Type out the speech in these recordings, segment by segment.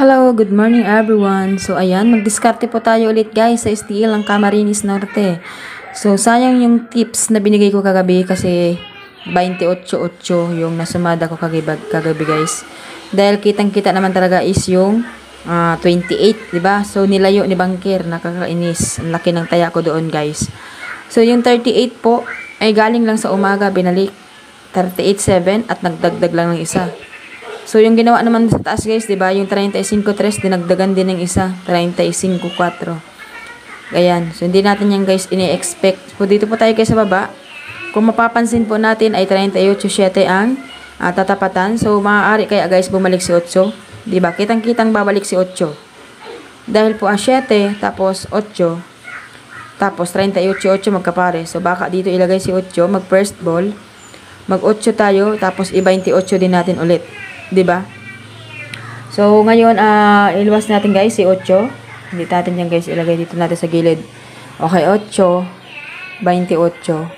Hello, good morning everyone. So ayan, magdiskarte po tayo ulit guys sa STL ng Camarines Norte. So sayang yung tips na binigay ko kagabi kasi 28.8 yung nasumada ko kagabi guys. Dahil kitang-kita naman talaga is yung 28, 'di ba? So nilayo ni Bangker, nakakainis. Ang laki ng taya ko doon guys. So yung 38 po ay galing lang sa umaga, binalik 38.7 at nagdagdag lang ng isa. So, yung ginawa naman sa taas guys, diba? Yung 35.3, dinagdagan din ng isa. 35.4. Ayan. So, hindi natin yan guys ini-expect. So, dito po tayo guys sa baba. Kung mapapansin po natin ay 38.7 ang tatapatan. So, maaari kaya guys bumalik si 8. Diba? Kitang-kitang babalik si 8. Dahil po 7, tapos 8, tapos 38.8 magkapare. So, baka dito ilagay si 8, mag first ball. Mag 8 tayo, tapos i-28 din natin ulit. 'Di ba? So ngayon iluwas natin guys si 8. Hindi natin yan guys ilagay dito natin sa gilid. Okay, 8, 28.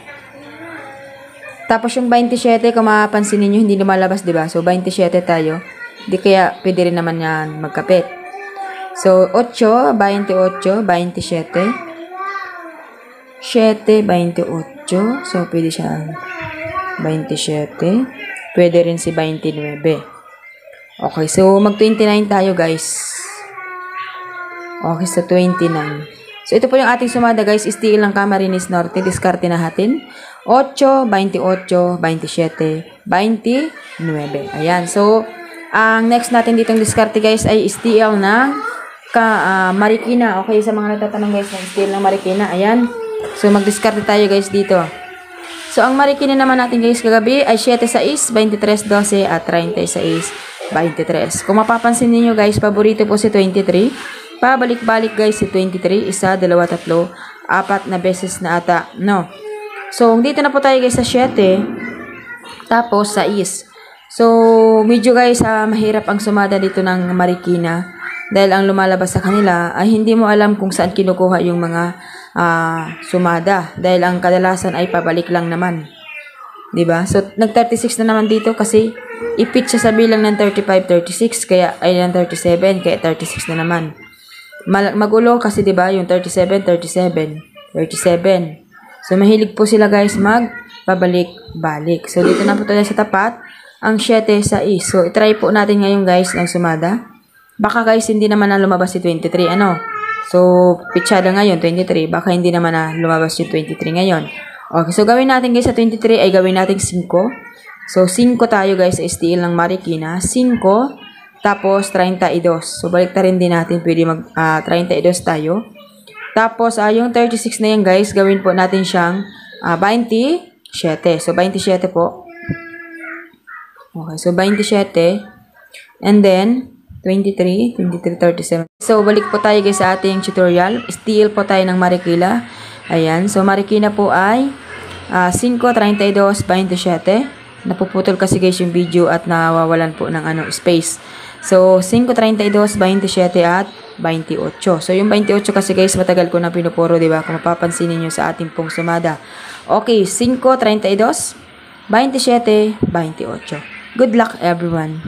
Tapos yung 27 kung mapapansin niyo hindi lumalabas, 'di ba? So 27 tayo. Di kaya pwede rin naman yan magkapit. So 8, 28, 27. 7, 28. So pwede siya 27. Pwede rin si 29. Okay, so mag-29 tayo guys. Okay, so 29. So ito po yung ating sumada guys. STL ng Camarines Norte. Diskarte na natin. 8, 28, 27, 29. Ayan, so ang next natin ditong diskarte guys ay STL ng Marikina. Okay, sa mga natatanong guys ng STL ng Marikina. Ayan, so mag-diskarte tayo guys dito. So ang Marikina naman natin guys kagabi ay 7-6, 23-12 at 36-23. Kung mapapansin niyo guys, paborito po si 23. Pabalik-balik guys si 23. 1, 2, 3, 4 na beses na ata. No. So, dito na po tayo guys sa 7. Tapos, 6. So, medyo guys, mahirap ang sumada dito ng Marikina. Dahil ang lumalabas sa kanila ay hindi mo alam kung saan kinukuha yung mga sumada. Dahil ang kadalasan ay pabalik lang naman. 'Di ba? So, nag-36 na naman dito kasi ipit siya sa bilang ng 35, 36, kaya ay ng 37, kaya 36 na naman. Magulo kasi 'di ba, yung 37, 37, 37. So, mahilig po sila guys pabalik-balik. So, dito na po tayo sa tapat, ang 7, 6. So, i-try po natin ngayon guys ng sumada. Baka guys hindi naman na lumabas si 23, ano? So, pitsada ngayon 23, baka hindi naman na lumabas yung 23 ngayon. Okay, so gawin natin guys sa 23 ay gawin natin 5. So, 5 tayo guys sa STL ng Marikina. 5, tapos 32. So, balik rin din natin. Pwede mag 32 tayo. Tapos, yung 36 na yan guys, gawin po natin siyang 27. So, 27 po. Okay, so 27. And then, 23, 37. So, balik po tayo guys sa ating tutorial. STL po tayo ng Marikina. Ayan, so Marikina po ay 5, 32, 27. Napuputol kasi guys yung video at nawawalan po ng space. So, 5, 32, 27 at 28. So, yung 28 kasi guys, matagal ko na pinupuro, diba? Kung mapapansin niyo sa ating pong sumada. Okay, 5, 32, 27, 28. Good luck everyone!